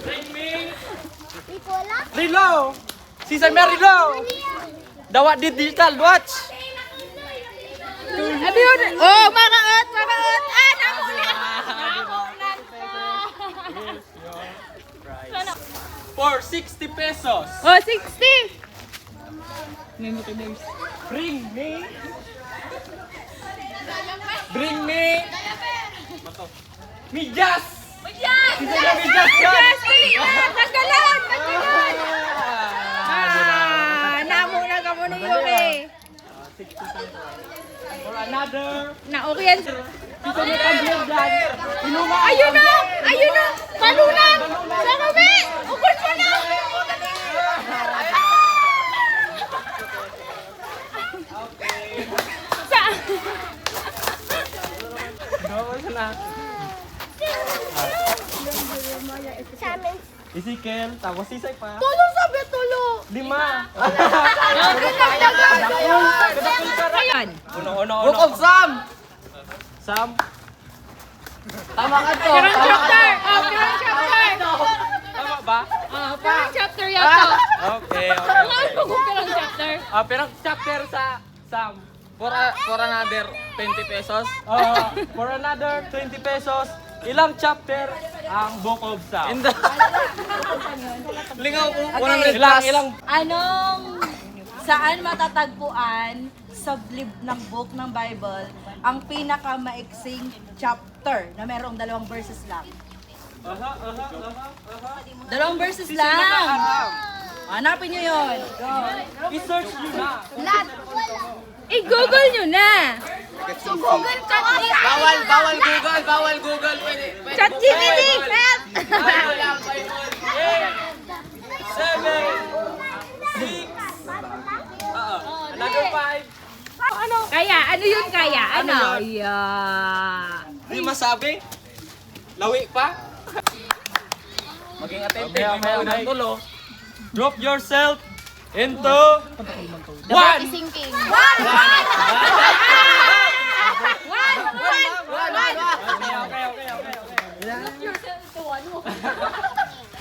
Ring. Rilo. Si Samir Rilo. Dawat di digital watch. Abi yun. Oh, makaot. Ah, namunan. For 60 pesos. Oh, 60. Bring me. Migas. Yes! Migas. Yes! Tanggalan! Namuna ka mo ni Yuki. For another. Na-okay yan. Ito na pag-vlog dyan. Inuma. Ayun na! Palunan! Sa kami! Ukon mo na! Sa... Gawin na. Isikel, tapos sisay pa. Tulong sabi, tulong! 5. Ayan. Uno. Book of Sam. Sam. Tama ka to. Pirang chapter! Oh, pirang chapter! Tama ba? Oh, pirang chapter yata. Okay. Ano kung pirang chapter? Pirang chapter sa Sam. For another 20 pesos. For another 20 pesos, ilang chapter ang Book of Sam? Lingaw ko. Ilang Saan matatagpuan sa ng book ng Bible ang pinakamaiksing chapter na merong 2 verses lang? 2 verses lang! Hanapin nyo yun! Go! I-search nyo na. I-google nyo na! Bawal Google. Pwede. Chat GPT! Bible lang. 7, 6, another 5. Kaya, ano yun kaya? Ano? Ano yun? Yeah. Di masabi? Lawi pa? Maging attentive. May mga tulo. Drop yourself into 1. Sinking.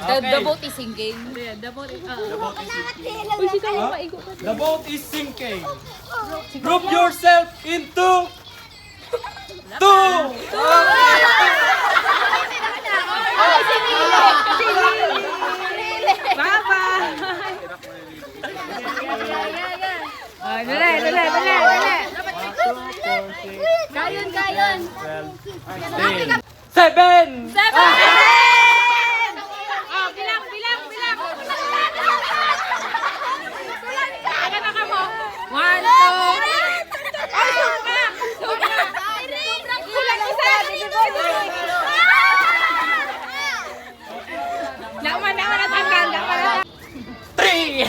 The boat is sinking. The boat is... The boat is sinking. Drop yourself into 2. Bye-bye! Oh, dali. Kayon. 7. Oh, bilang. Ano ka mo? 1, 2. Ay, suka! Kulang isa. Nakman natanggal. 3.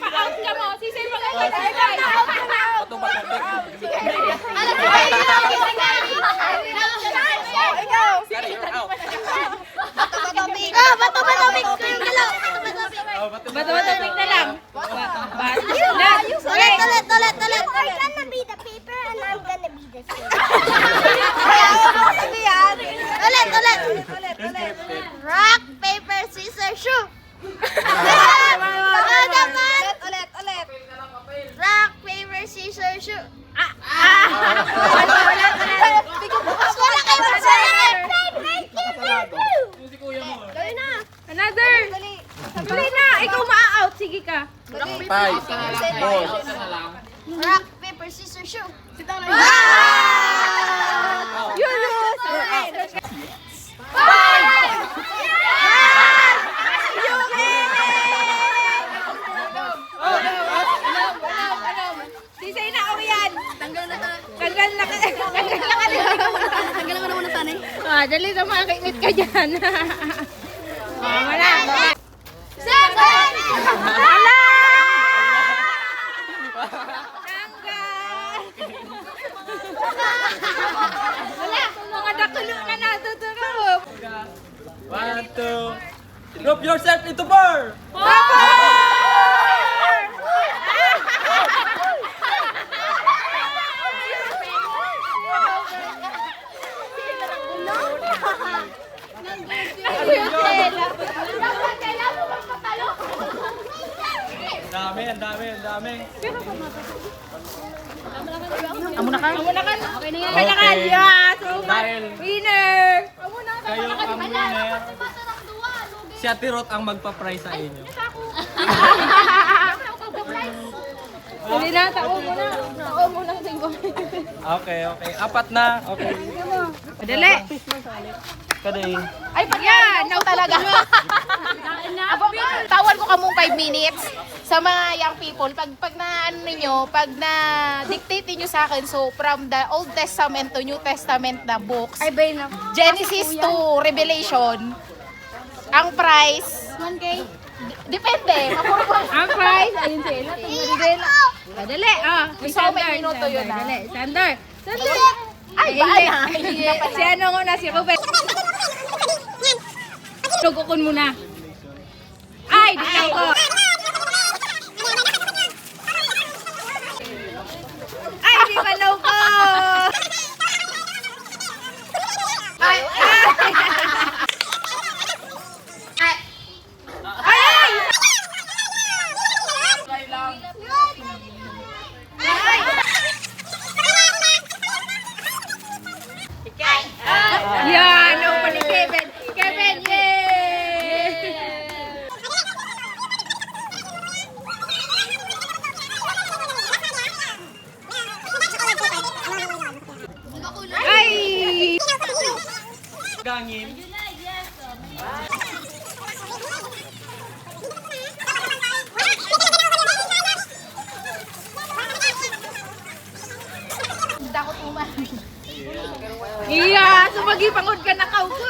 Pa-out ka mo. Sisay mo Bato-bato na lang. Ulit. You're gonna be the paper and I'm gonna be the stick. Ulit. Rock, paper, scissors, shoot. Ulit. Rock, paper, scissors, shoot. Wala kayo magsayaw. Gawin na. Another. Dali na. Ikaw ma-out. Sige ka. 5. Rock, paper, scissors, shoot. You lose. Sisay na ako yan. Tanggal na ka. Tanggal na naman na sanay. Dali na makakimit ka dyan. Wala. 7! Wala! Wala. Mga dakulo na natutulog. 1, 2. Drop yourself into 4. dami. Amo na ka? Okay na yan. Okay. Yeah, so Dahil winner. kayo ang winner, si Ate Ruth ang magpa-prize sa inyo. Dali na, tao mo na. Tao mo na. Okay. Apat na. Okay. Madali. Kaday. Ay, pag yan, now talaga. Tawal ko kamong 5 minutes sa mga young people. Pag na ano ninyo, pag na dictate niyo sa akin, so from the Old Testament to New Testament na books, Ay, bay na. Genesis to Revelation, ang price, 1K. depende. Ang price, ayun sila. Tumarigela. Madali, So, may minuto yun, Dali, Sander. Ay, ba na? Si ano muna, si Ruben. Tugukon muna. Ay, di na ko. Ay, di malaw ko. Ay, ay. Ay! Yan, no pa ni Kevin. Kevin, yay! Ay! Gangin. Iya, sumagi pangod ka na kaw ko.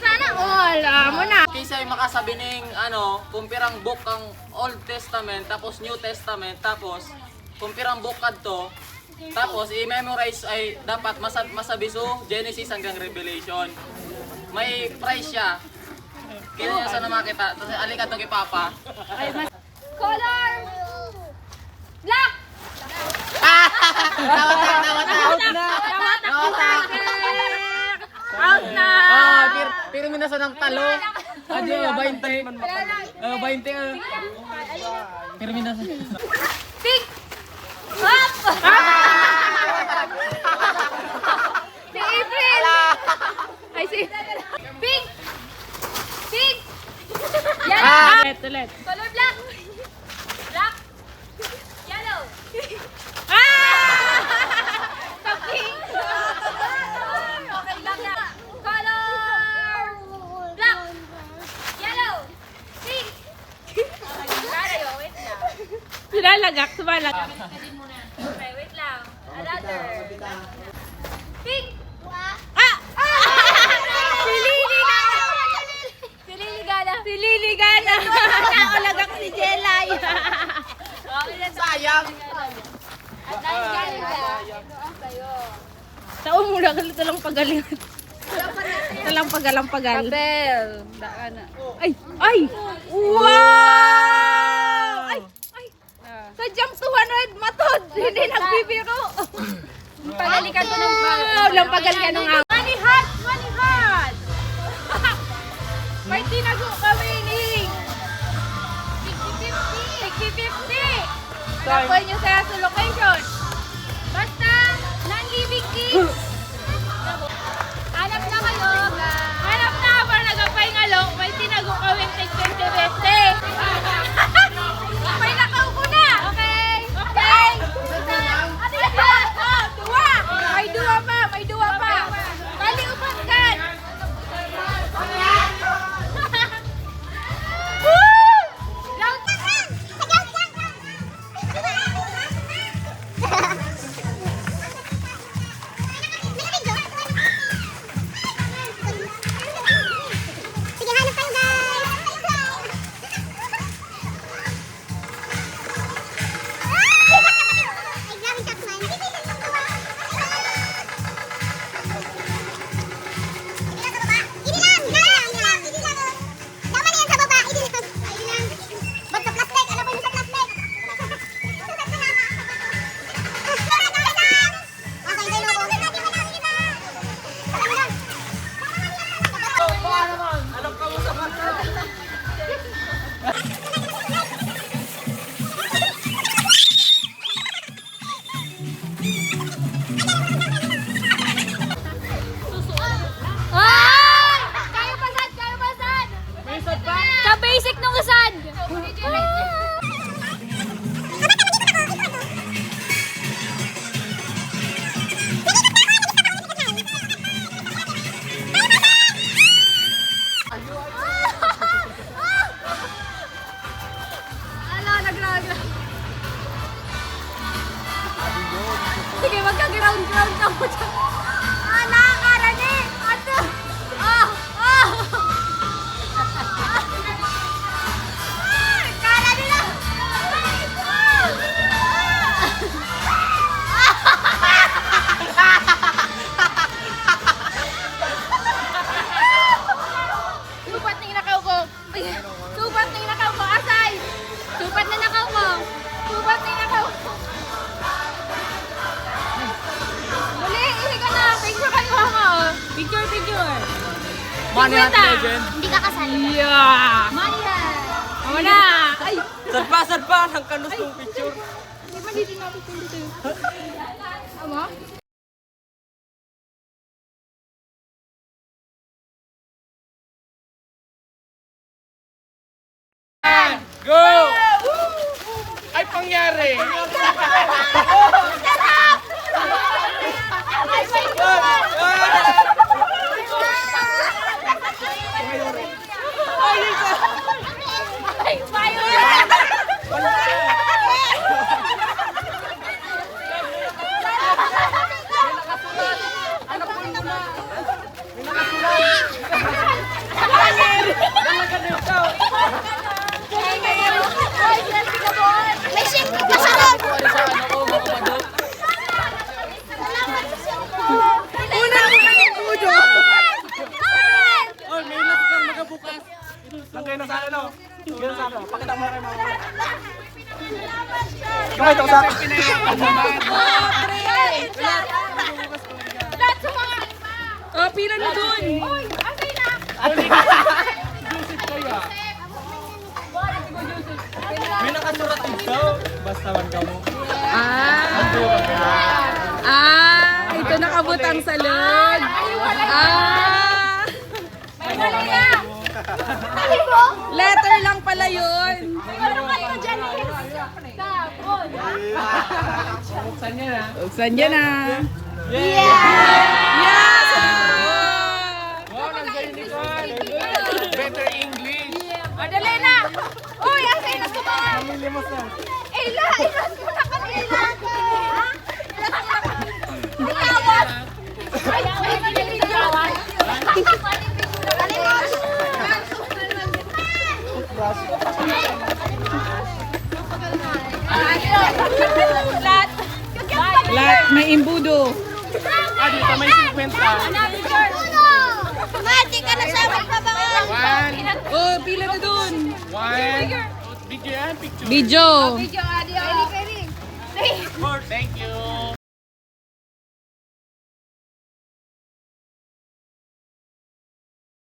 Sana all, mo na. Kisay makasabi ning kumpirang book ang Old Testament tapos New Testament tapos kumpirang book kadto tapos i-memorize ay dapat masabi so Genesis hanggang Revelation. May price siya. Kaya niya sana makita. Tapos alika to kay Papa. Color! Black! Out na! Pirmi na sa ng talo. Adyo, 20. 20. Pirmi na sa. Pink! Up! Si April! Ay, si... Pink! Pink! Yellow! Ulit. Color black! Black! Yellow! Sa pink! Okay lang na. Color! Black! Yellow! Pink! Wait lang. Sumalagak. Okay, wait lang. Another. Pink! Si Lily Gana. Naulagak si Jelay. Sayang. Tao mo lang, ito lang pagaling. Ito lang pagalang-pagal. Papel. Ay! Ay! Wow! Ay! Ay! Sadyang 200 matod. Hindi nagbibiro. Pagalikan ko ng lang pagalikan ng Money hot! Money hot! May tinago kami ni 50-50! Tapoy nyo sa location. Basta, non-living things. Hanap na kayo, guys. Hanap na para nagapahingalo. May tinago kami 20-50. May nakaupo na. Okay. Okay. Ano yan? Dua. May dua pa. May dua pa. Bali upat kan. Ground ka mo siya. Nakakaranin. Ano? Kala nila. Supat na inakaw ko. Supat na inakaw ko. Asay. Supat na nakaw mo. Supat na inakaw ko. Muli, ihiga na. Picture kayo ha. Picture, picture. Money Hunt Legend. Hindi ka kasali. Yeah. Marian. Ako na. Ay. Sadpa ng kanus ng picture. Di ba dito natin dito? Ama? Go! Ay, pangyari! Ay, fire! May ship ka sa loob. Oh, may ilas kang magabukas. Lang kayo na sa ano? Ganun sa ano? Pakita mo na kayo mga. Kamay ito sa akin. Lahat sa mga... Oh, pila na dun. Uy, asay na! May nakasurat dito. Basta man ka mo. Ito nakabutang salod. May mali na! Letter lang pala yun. Ano kayo dyan eh? Tapon! Buksan niya na. Wow, nandiyan ni Nicole. Better English. Madali na! Uy, asay na sumama! Limos na. Ila! Ilas ko na kanila! Bitawan! Ay, bitawan! Lahat may imbudo. Ah, dito may 50. Magic ka na sa magpabangal. Oh, pila na dun. Video yan, picture. Video. Video, audio. Thank you.